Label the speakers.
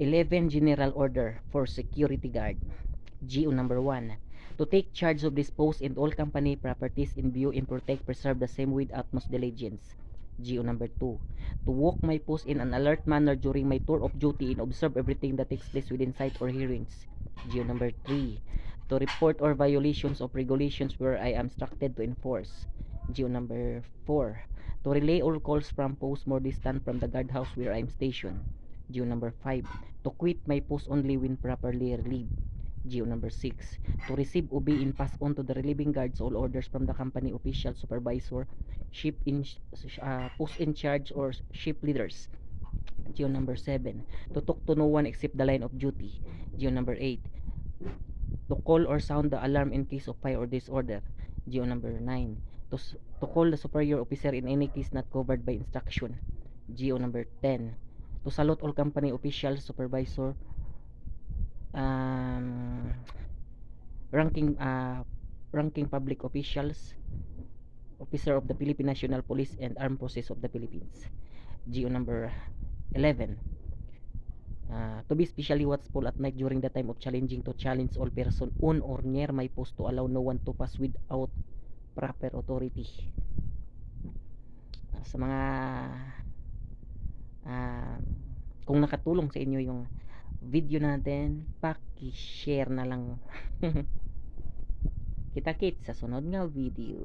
Speaker 1: 11 General Order for Security Guard. GO number 1. To take charge of dispose and all company properties in view and protect preserve the same with utmost diligence. GO number 2. To walk my post in an alert manner during my tour of duty and observe everything that takes place within sight or hearings. GO number 3. To report all violations of regulations where I am instructed to enforce. GO number 4. To relay all calls from posts more distant from the guardhouse where I am stationed. GO number 5. To quit my post only when properly relieved. GO number 6. To receive, obey, and pass on to the relieving guards all orders from the company official, supervisor, ship in post in charge, or ship leaders. GO number 7. To talk to no one except the line of duty. GO number 8. To call or sound the alarm in case of fire or disorder. GO number 9. To call the superior officer in any case not covered by instruction. GO number 10. To salute all company officials, supervisor, um, ranking ranking public officials, officer of the Philippine National Police and Armed Forces of the Philippines. GO number 11. To be especially watchful at night during the time of challenging, to challenge all person on or near my post, to allow no one to pass without proper authority. Sa mga uh, kung nakatulong sa inyo yung video natin, paki-share na lang. Kita-kits sa sunod nga video.